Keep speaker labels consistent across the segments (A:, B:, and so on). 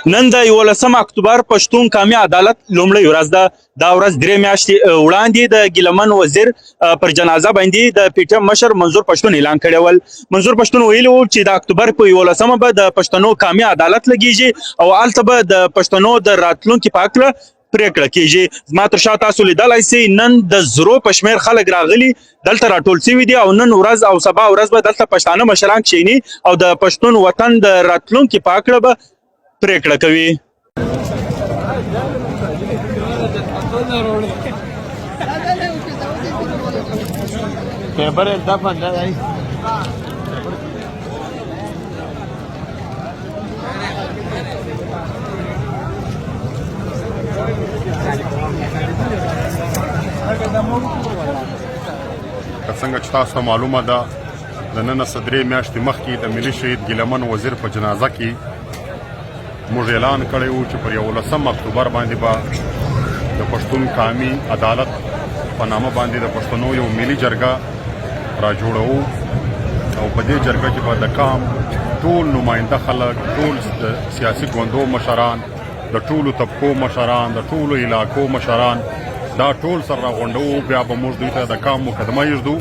A: نن د 11 اکتوبر پښتون قومي عدالت لومړۍ ورځ ده. دا ورځ 3 میاشتې وړاندې د ګیلمن وزیر پر جنازه باندې د پی ټی ایم مشر منظور پښتون اعلان کړی ول. منظور پښتون ویلي و چې د اکتوبر په 11 به د پښتنو قومي عدالت لګیږي او هلته به د پښتنو د راتلونکي په هکله پریکړه کیږي. زما تر شا تاسو لیدلی سئ نن د زرو په شمېر خلک راغلي دلته راټول سوي دي او نن ورځ او سبا ورځ به دلته پښتانه مشران کښېني او د پښتون وطن د راتلونکي په هکله به پریکړه کوي.
B: که څنګه چې تاسو ته معلومه ده د نن څه 3 میاشتې مخکې د ملي شهید ګیلمن وزیر په جنازه کې موږ اعلان کړی و چې پر 11 اکتوبر باندې به د پښتون قومي عدالت په نامه باندې د پښتنو یو ملي جرګه را جوړوو او په دې جرګه کې به د قام ټول نماینده خلک، ټول د سیاسي ګوندو مشران، د ټولو طبقو مشران، د ټولو علاقو مشران دا ټول سره راغونډوو. بیا به موږ دوی ته د قام مقدمه یږدو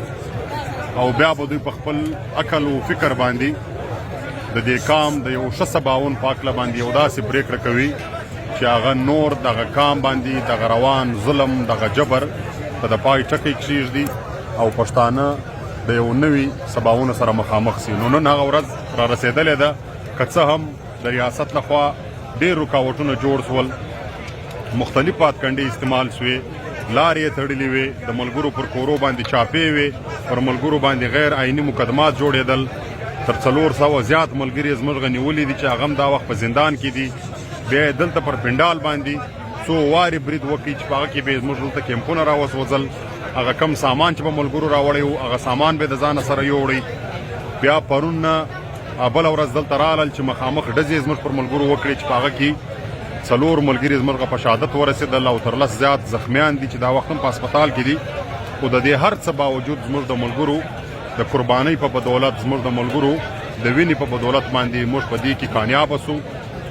B: او بیا به دوی په خپل عقل او فکر باندې د دې قام د یو ښه سباوون په هکله باندې یو داسې پرېکړه کوي چې هغه نور دغه قام باندې دغه روان ظلم، دغه جبر ته د پای ټکی کښېږدي او پښتانه د یو نوي سباوونو سره مخامخ سي. نو نن هغه ورځ را رسېدلې ده. که څه هم د ریاست لخوا ډېر رکاوټونه جوړ سول، مختلف پاتکنډې استعمال سوې، لارې یې تړلې وې، د ملګرو پر کورو باندې چاپې وې، پر ملګرو باندې غیر عیني مقدمات جوړېدل. تر 400 زیات ملګري زموږ نیولي دي چې هغه هم دا وخت په زندان کې دي. بیا یې دلته پر پنډال باندې څو وارې برید وکړي چې په هغه کې به زموږ دلته کیمپونه راوسوځل. هغه کم سامان چې به ملګرو راوړی و هغه سامان به د ځانه سره یوړی. بیا پرون بله ورځ دلته رالل چې مخامخ ډزې زموږ پر ملګرو وکړي چې په هغه کې 4 ملګري زموږ په شهادت ورسېدل او تر 10 زیات زخمیان دي چې دا وخت هم په هسپتال کې دي. خو د دې هر څه باوجود زموږ د ملګرو د قربانۍ په بدولت، زموږ د ملګرو د وینې په بدولت باندې موږ په دې کې کامیابه سو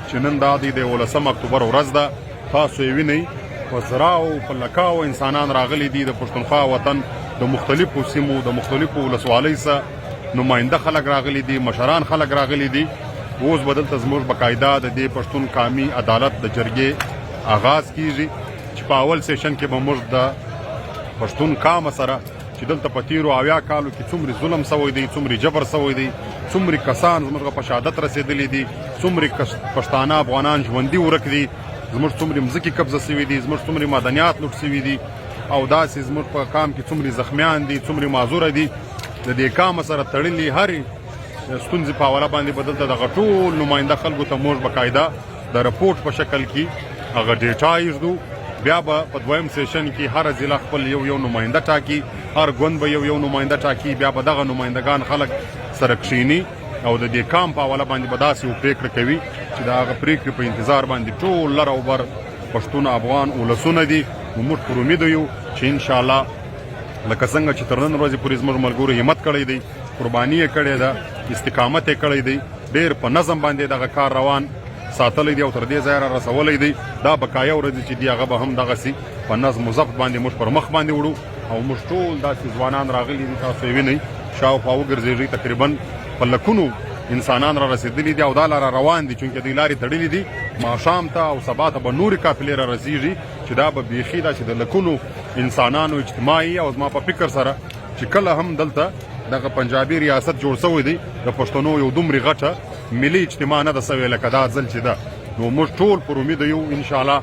B: چې نن دا د 11 اکتوبر ورځ ده. تاسو یې وینئ په زراو په لکاو انسانان راغلي دي د پښتونخوا وطن د مختلفو سیمو، د مختلفو ولسوالیو څخه نماینده خلک راغلي دي، مشران خلک راغلي دي. اوس به دلته زموږ باقاعده د دې پښتون قومي عدالت د جرګې آغاز کیږي چې په اول سیشن کې به موږ د پښتون قام سره چې دلته په تیرو 80 کالو کې څومره ظلم سوی دی، څومره جبر سوی دی، څومره کسان زموږ په شهادت رسېدلي دي، څومره پښتانه افغانان ژوندي ورک دي، زموږ څومره مځکې قبضه سوي دي، زموږ څومره معدنیات لوټ سوي دي او داسې زموږ په قام کې څومره زخمیان دي، څومره معذوره دي. د دې قام سره تړلي هرې ستونزې په حواله باندې به دلته دغه ټول نماینده خلکو ته موږ باقاعده د رپورټ په شکل کې هغه ډیټا یږدو. بیا به په دویم سیشن کې هر ضلع خپل یو نماینده ټاکي، هر ګوند به یو نماینده ټاکي. بیا به دغه نمایندګان خلک سره کښېني او د دې قام په حواله باندې به داسې یو پرېکړه کوي چې د هغه پرېکړې په انتظار باندې ټول لر او بر پښتون افغان ولسونه دي. نو موږ پر امید یو چې انشاءالله لکه څنګه چې تر نن ورځې پورې زموږ ملګرو همت کړی دی، قرباني یې کړې ده، استقامت یې کړی دی، ډېر په نظم باندې دغه کار روان ساتلی دی او تر دې ځایه را رسولی دی. دا بقایه ورځې چې دي هغه به هم دغسې په نظم و ضبط باندې موږ پر مخ باندې وړو او موږ ټول داسې ځوانان راغلي دي. تاسو یې وینئ شاوخوا وګرځېږئ تقریبا په لکونو انسانان را رسېدلي دي او دا لاره روان دي چونکې دوی لارې تړلي دي. ماښام ته او سبا ته به نورې قافلې را رسېږي چې دا به بیخي دا چې د لکونو انسانانو اجتماعي او زما په فکر سره چې کله هم دلته دغه پنجابي ریاست جوړ سوی دی د پښتنو یو دومره غټه ملي اجتماع نه ده سوې لکه دا ځل چې ده. نو موږ ټول پر امید یو انشاءالله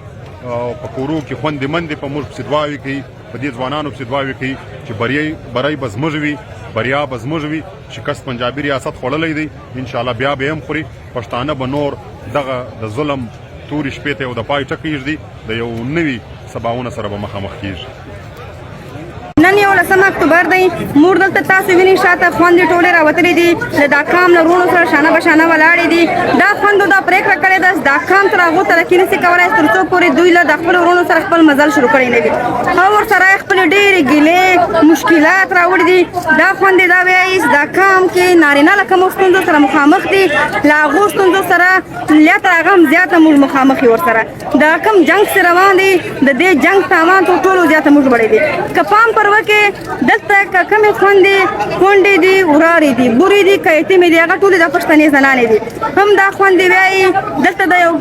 B: په کورو کې خوندې مندې په موږ پسې دعاوې کوي، په دې ځوانانو پسې دعاوې کوي چې بری به زموږ وي، بریا به زموږ وي. شکست پنجابي ریاست خوړلی دی، انشاءالله بیا به هم خوري. پښتانه به نور دغه د ظلم تورې شپې ته یو د پای ټکی ږدي، د یو نوي سباونه سره به مخامخ کېږي.
C: نن 11 اکتوبر دی. موږ دلته تاسو وینئ شاته خویندې ټولې راوتلې دي، د دا قام له وروڼو سره شانه به شانه ولاړې دي. دا خویندو دا پرېکړه کړې ده دا قام ته هغو ترقي نشي کولی تر څو پورې دوی له د خپلو وروڼو سره خپل مزل شروع کړی نه وي او ورسره یې خپلې ډېرې ګیلې مشکلات راوړي دي دا خویندې دا وایي چې دا کام کې نارینه له کومو ستونزو سره مخامخ دي له هغو ستونزو سره له تر هغه هم زیاته موږ مخامخ یو ورسره دا کوم جنګ چې روان دی د دې جنګ سامان تر ټولو زیاته موږ وړی دی که پام پر وکړې دلته که کومې خویندې کونډې دي ورارې دي بورې دي که یتیمې دي هغه ټولې د پښتنې زنانې دي هم دا خویندې وایي دلته د یو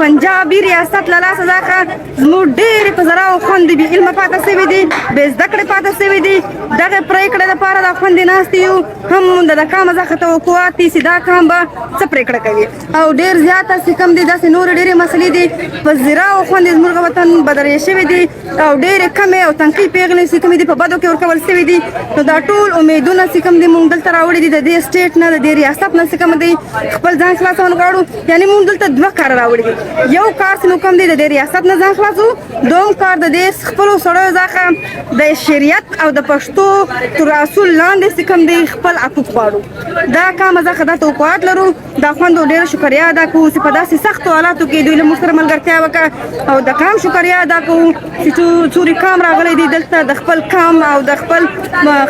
C: پنجابي ریاست له لاسه څخه زموږ ډېرې په زراو خویندې بې علمه پاتې شوي دي بې زده کړې پاتې شوي دي دغې پرېکړې دپاره دا خویندې ناستې یو هم د کامه څخه توقعات دي چې دا کام به څه پرېکړه کوي او ډېر زیاته چې کوم دي داسې نورې ډېرې مسلې دي په زراو خویندې زموږ وطن بدرې شوي دي او ډېرې کمې او تنقي پېغلې چې کومې دي په بدو کې ورکول شوي دي نو دا ټول امیدونه چې کوم دي موږ دلته راوړي دي د دې سټیټ نه د دې ریاست نه چې کوم دي خپل ځان خلاصول غواړو یعنې موږ دلته دوه کاره راوړي دي یو کار چې موږ کوم دی د دې ریاست نه ځان خلاصو دوم کار د دې خپلو سړیو څخه د شریعت او د پښتو تر اصول لاندې چې کوم دی خپل حقوق غواړو دا کامه څخه دا توقعات لرو دا خویندو ډېره شکریا ادا کوو چې په داسې سختو حالاتو کې دوی له موږ سره ملګرتیا وکړه او د کام شکریا ادا کوو چې څوري کام راغلی دی دلته د خپل کام او د خپل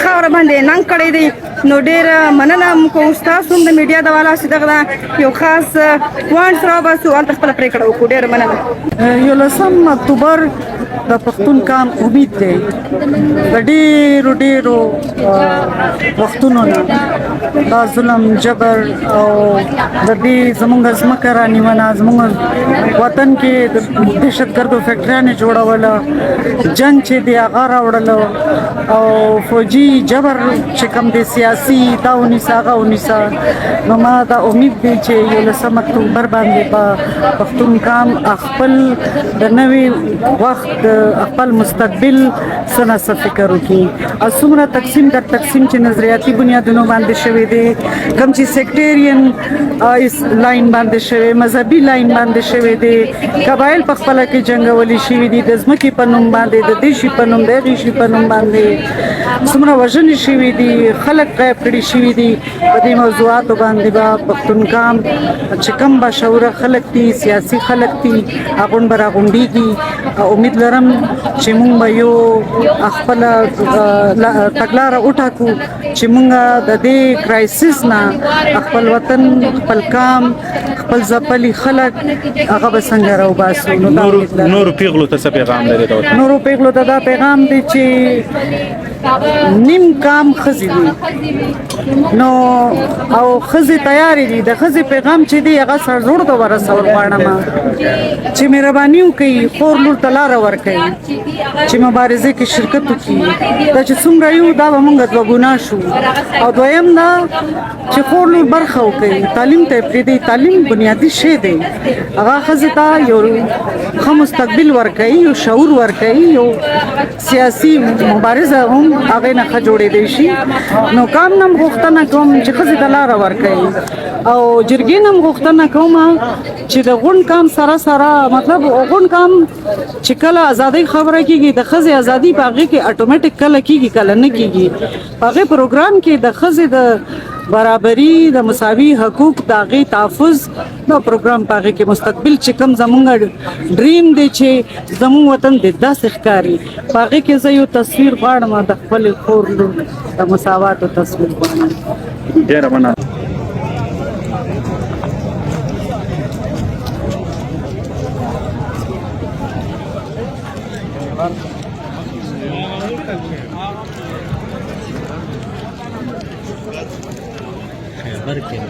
C: خاوره باندې ننګ کړی دی نو ډېره مننه موږ کوو ستاسو هم د میډیا د والا چې دغه یو خاص پوینټس راوباسو هلته خپله پرېکړه وکړو ډېره مننه
D: 11 اکتوبر د پښتون کام امید دی د ډېرو وختونو نه دا ظلم جبر او د دې زموږ ځمکه رانیونه زموږ وطن کې د دهشتګردو فیکټریانې جوړوله جنګ چې دی هغه راوړله او فوجي جبر چې کوم دی سیاسي دا ونیسه هغه ونیسه نو ما دا امید دی چې 11 اکتوبر باندې په پښتون کام خپل د نوي وخت د خپل مستقبل سره څه فکر وکړي څومره تقسیم در تقسیم چې نظریاتي بنیادونو باندې شوی دی کوم چې سیکټریان لاین باندې شوی مذهبي لاین باندې شوی دی قبایل په خپل کې جنگولي شوي دي د ځمکې په نوم باندې د دیشي په نوم د غیشي په نوم باندې څومره وژنې شوي دي خلک غیب کړي شوي دي په دې موضوعاتو باندې به پښتون کام چې کوم باشعوره خلک دي سیاسي خلک دي هغوی به راغونډېږي امید لرم چې موږ به یو خپله تګلاره وټاکو چې موږ د دې کرایسس نه خپل وطن خپل کام خپل ځپلي خلک هغه به څنګه راوباسو
A: نورو پیغلو ته څه پیغام لري
D: نورو پیغلو ته دا پیغام دی چې نیم کام ښځې دي نو او ښځې تیارې دي د ښځې پیغام چې دی هغه سرزوړ ته ورسول غواړم چې مهرباني وکړي خور لور ته لاره ورکړي چې مبارزې کې شرکت وکړي دا چې څومره یو دا به موږ دوه ګناه شو او دویم دا چې خور لور برخه وکړي تعلیم ته پرېږدي تعلیم بنیادي شی دی هغه ښځې ته یو ښه مستقبل ورکوي یو شعور ورکوي یو سیاسي مبارزه هم هغې نه ښه جوړېدی شي نو کام نه هم غوښتنه کوم چې ښځې ته لاره ورکوي او جرګې نه هم غوښتنه کوم چې د غونډ کام سره سره مطلب غونډ کام چې کله ازادۍ خبره کېږي د ښځې ازادي په هغې کې اټومیټک کله کېږي کله نه کېږي په هغې پروګرام کې د ښځې د برابري د مساوي حقوق د هغې تحفظ دا پروګرام په هغې کې مستقبل چې کوم زموږ ډریم دی چې زموږ وطن د داسې ښکاري په هغې کې زه یو تصویر غواړم د خپلې خور لور د مساواتو تصویر غواړم
A: ډېره مننه
E: Berkin.